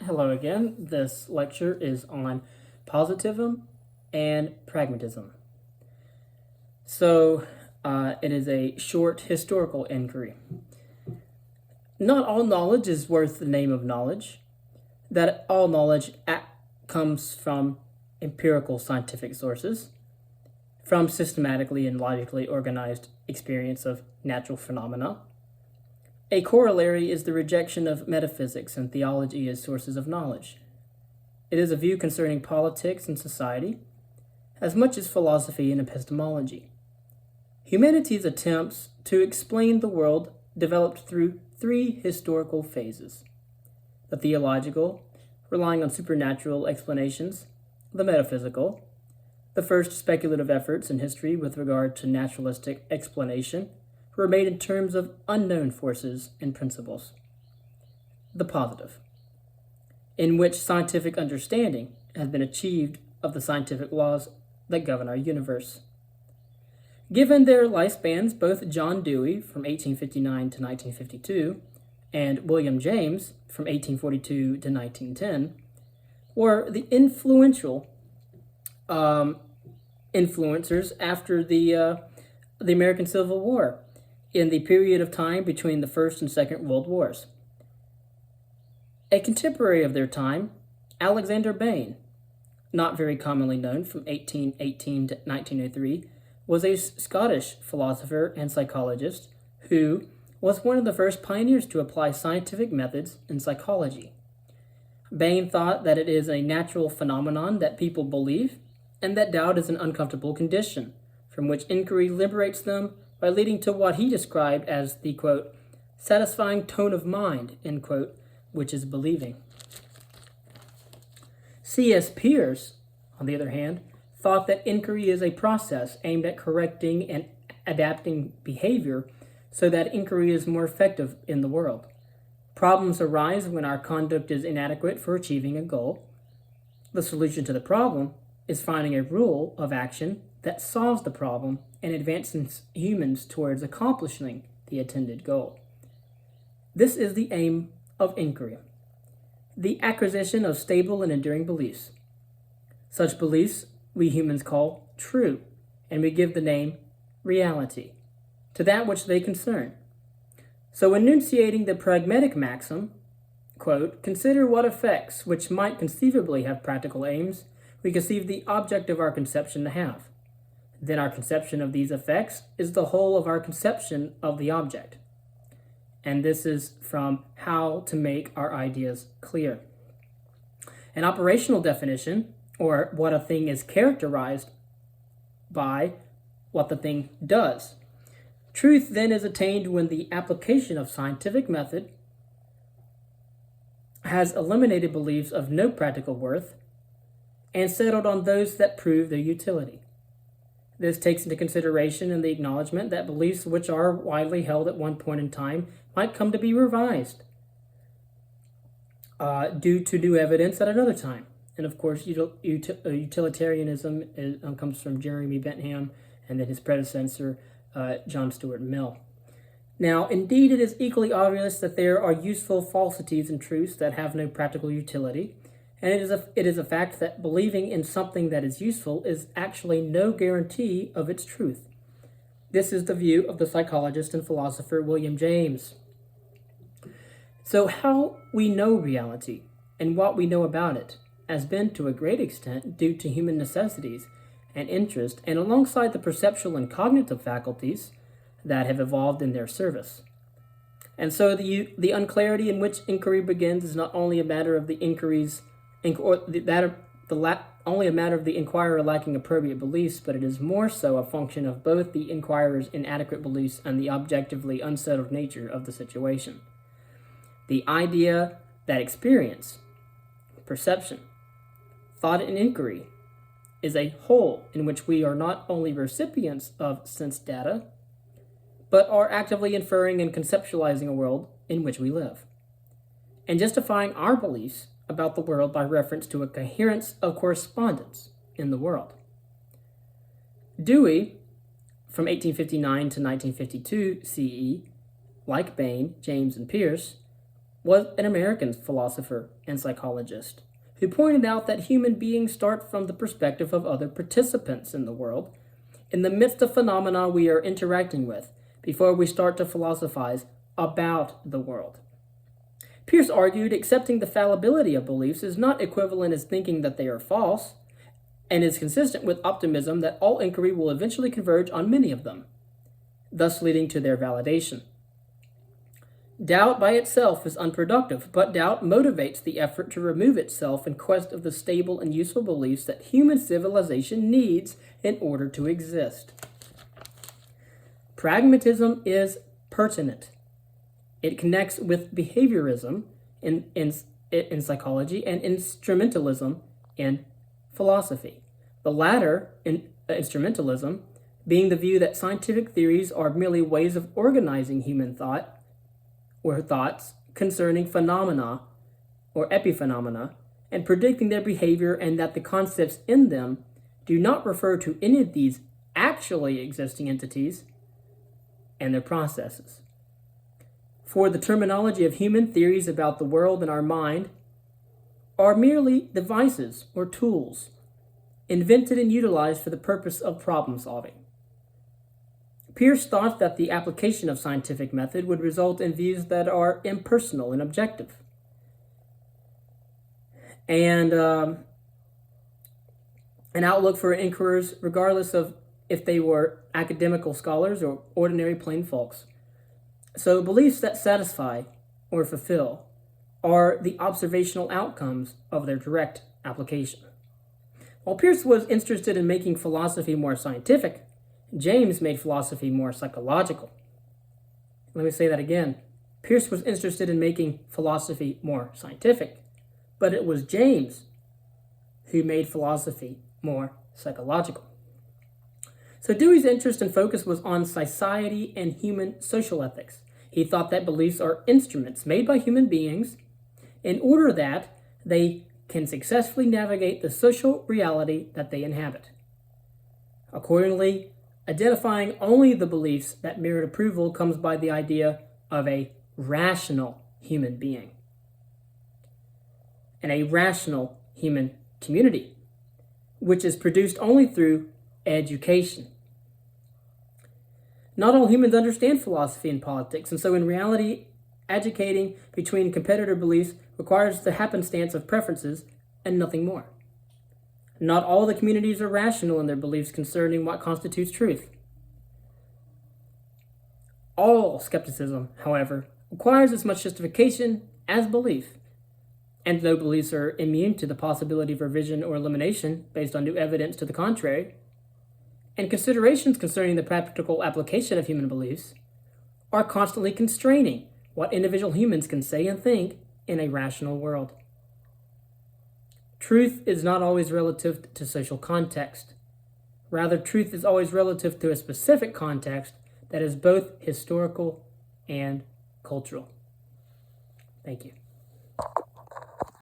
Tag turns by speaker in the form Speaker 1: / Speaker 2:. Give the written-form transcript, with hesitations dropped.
Speaker 1: Hello again. This lecture is on positivism and pragmatism. It is a short historical inquiry. Not all knowledge is worth the name of knowledge. That all knowledge comes from empirical scientific sources, from systematically and logically organized experience of natural phenomena. A corollary is the rejection of metaphysics and theology as sources of knowledge. It is a view concerning politics and society, as much as philosophy and epistemology. Humanity's attempts to explain the world developed through three historical phases: the theological, relying on supernatural explanations; the metaphysical, the first speculative efforts in history with regard to naturalistic explanation were made in terms of unknown forces and principles; the positive, in which scientific understanding has been achieved of the scientific laws that govern our universe. Given their lifespans, both John Dewey from 1859 to 1952 and William James from 1842 to 1910 were the influential influencers after the American Civil War in the period of time between the First and Second World Wars. A contemporary of their time, Alexander Bain, not very commonly known, from 1818 to 1903, was a Scottish philosopher and psychologist who was one of the first pioneers to apply scientific methods in psychology. Bain thought that it is a natural phenomenon that people believe, and that doubt is an uncomfortable condition, from which inquiry liberates them by leading to what he described as the, quote, satisfying tone of mind, end quote, which is believing. C.S. Peirce, on the other hand, thought that inquiry is a process aimed at correcting and adapting behavior so that inquiry is more effective in the world. Problems arise when our conduct is inadequate for achieving a goal. The solution to the problem is finding a rule of action that solves the problem and advances humans towards accomplishing the intended goal. This is the aim of inquiry: the acquisition of stable and enduring beliefs. Such beliefs we humans call true, and we give the name reality to that which they concern. So enunciating the pragmatic maxim, quote, consider what effects which might conceivably have practical aims we conceive the object of our conception to have. Then our conception of these effects is the whole of our conception of the object. And this is from How to Make Our Ideas Clear. An operational definition, or what a thing is characterized by, what the thing does. Truth then is attained when the application of scientific method has eliminated beliefs of no practical worth and settled on those that prove their utility. This takes into consideration the acknowledgement that beliefs which are widely held at one point in time might come to be revised due to new evidence at another time. And of course, utilitarianism comes from Jeremy Bentham and then his predecessor, John Stuart Mill. Now, indeed, it is equally obvious that there are useful falsities and truths that have no practical utility, and it is a fact that believing in something that is useful is actually no guarantee of its truth. This is the view of the psychologist and philosopher William James. So how we know reality and what we know about it has been to a great extent due to human necessities and interest, and alongside the perceptual and cognitive faculties that have evolved in their service. And so the unclarity in which inquiry begins is not only a matter of the only a matter of the inquirer lacking appropriate beliefs, but it is more so a function of both the inquirer's inadequate beliefs and the objectively unsettled nature of the situation. The idea that experience, perception, thought, and inquiry is a whole in which we are not only recipients of sense data, but are actively inferring and conceptualizing a world in which we live, and justifying our beliefs about the world by reference to a coherence of correspondence in the world. Dewey, from 1859 to 1952 CE, like Bain, James, and Peirce, was an American philosopher and psychologist who pointed out that human beings start from the perspective of other participants in the world, in the midst of phenomena we are interacting with, before we start to philosophize about the world. Peirce argued accepting the fallibility of beliefs is not equivalent as thinking that they are false, and is consistent with optimism that all inquiry will eventually converge on many of them, thus leading to their validation. Doubt by itself is unproductive, but doubt motivates the effort to remove itself in quest of the stable and useful beliefs that human civilization needs in order to exist. Pragmatism is pertinent. It connects with behaviorism in psychology and instrumentalism in philosophy. The latter, in instrumentalism, being the view that scientific theories are merely ways of organizing human thought or thoughts concerning phenomena or epiphenomena and predicting their behavior, and that the concepts in them do not refer to any of these actually existing entities and their processes. For the terminology of human theories about the world and our mind are merely devices or tools invented and utilized for the purpose of problem solving. Peirce thought that the application of scientific method would result in views that are impersonal and objective, and an outlook for inquirers regardless of if they were academical scholars or ordinary plain folks. So beliefs that satisfy or fulfill are the observational outcomes of their direct application. While Peirce was interested in making philosophy more scientific, James made philosophy more psychological. Let me say that again. Peirce was interested in making philosophy more scientific, but it was James who made philosophy more psychological. So Dewey's interest and focus was on society and human social ethics. He thought that beliefs are instruments made by human beings in order that they can successfully navigate the social reality that they inhabit. Accordingly, identifying only the beliefs that merit approval comes by the idea of a rational human being and a rational human community, which is produced only through education. Not all humans understand philosophy and politics, and so in reality, educating between competitor beliefs requires the happenstance of preferences and nothing more. Not all the communities are rational in their beliefs concerning what constitutes truth. All skepticism, however, requires as much justification as belief, and no beliefs are immune to the possibility of revision or elimination based on new evidence to the contrary, and considerations concerning the practical application of human beliefs are constantly constraining what individual humans can say and think in a rational world. Truth is not always relative to social context. Rather, truth is always relative to a specific context that is both historical and cultural. Thank you.